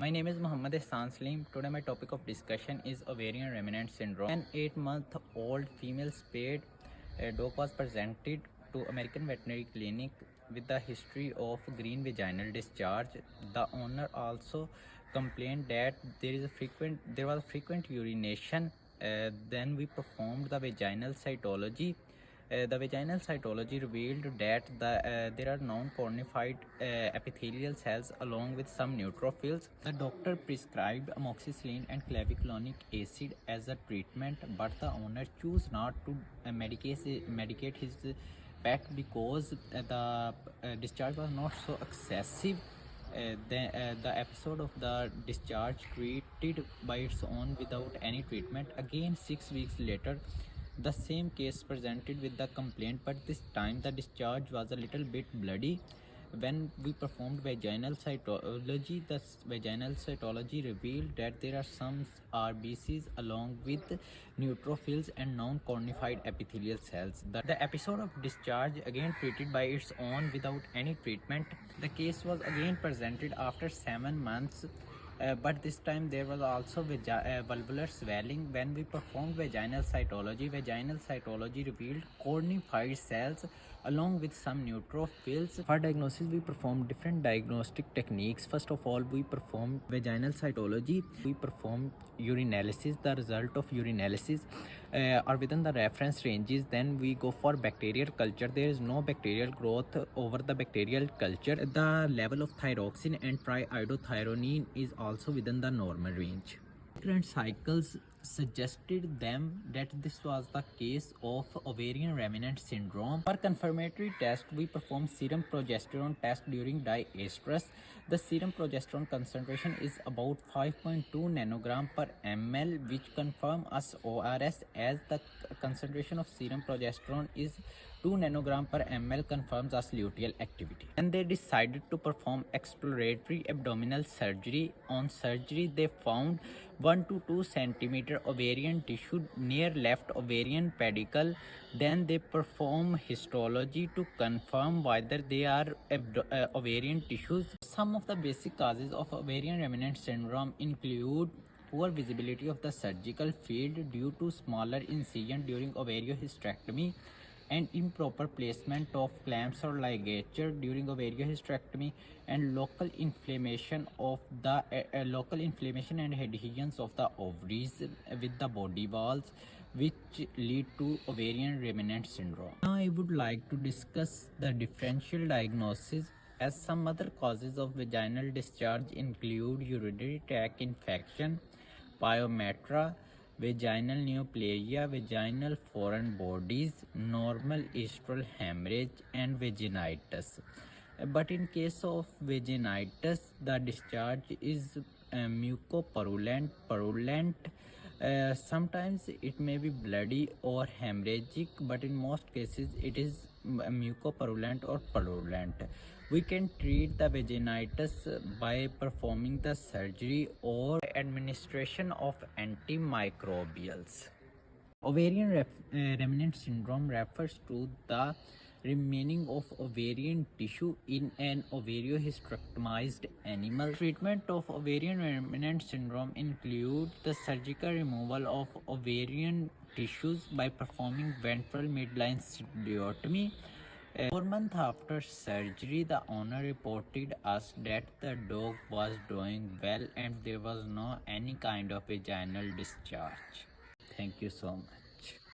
My name is Muhammad Ehsan Salim. Today my topic of discussion is ovarian remnant syndrome. An 8-month-old female spayed dog was presented to American Veterinary Clinic with the history of green vaginal discharge. The owner also complained that there was frequent urination. Then we performed the vaginal cytology. The vaginal cytology revealed that there are non-cornified epithelial cells along with some neutrophils. The doctor prescribed amoxicillin and clavuculonic acid as a treatment, but the owner chose not to medicate his pet because the discharge was not so excessive. The episode of the discharge treated by its own without any treatment. Again, 6 weeks later, the same case presented with the complaint, but this time the discharge was a little bit bloody. When we performed vaginal cytology, the vaginal cytology revealed that there are some RBCs along with neutrophils and non-cornified epithelial cells. The episode of discharge again treated by its own without any treatment. The case was again presented after 7 months, but this time there was also valvular swelling. When we performed vaginal cytology revealed cornified cells along with some neutrophils. For diagnosis, we performed different diagnostic techniques. First of all, we performed vaginal cytology. We performed urinalysis. The result of urinalysis are within the reference ranges. Then we go for bacterial culture. There is no bacterial growth over the bacterial culture. The level of thyroxine and triiodothyronine is also within the normal range. Current cycles suggested them that this was the case of ovarian remnant syndrome. For confirmatory test, we performed serum progesterone test during diestrus. The serum progesterone concentration is about 5.2 nanogram per ml, which confirm us ORS, as the concentration of serum progesterone is 2 nanogram per ml confirms us luteal activity. And they decided to perform exploratory abdominal surgery. On surgery, they found 1 to 2 centimeter ovarian tissue near left ovarian pedicle. Then they perform histology to confirm whether they are ovarian tissues. Some of the basic causes of ovarian remnant syndrome include poor visibility of the surgical field due to smaller incision during ovariohysterectomy, and improper placement of clamps or ligature during ovariohysterectomy, and local inflammation and adhesions of the ovaries with the body walls, which lead to ovarian remnant syndrome. Now I would like to discuss the differential diagnosis, as some other causes of vaginal discharge include urinary tract infection, pyometra, vaginal neoplasia, vaginal foreign bodies, normal estral hemorrhage, and vaginitis. But in case of vaginitis, the discharge is mucopurulent. Sometimes it may be bloody or hemorrhagic, but in most cases it is mucopurulent or purulent. We can treat the vaginitis by performing the surgery or administration of antimicrobials. Remnant syndrome refers to the remaining of ovarian tissue in an ovariohysterectomized animal. Treatment of ovarian remnant syndrome include the surgical removal of ovarian tissues by performing ventral midline sterotomy. 4 months after surgery, the owner reported us that the dog was doing well and there was no any kind of vaginal discharge. Thank you so much.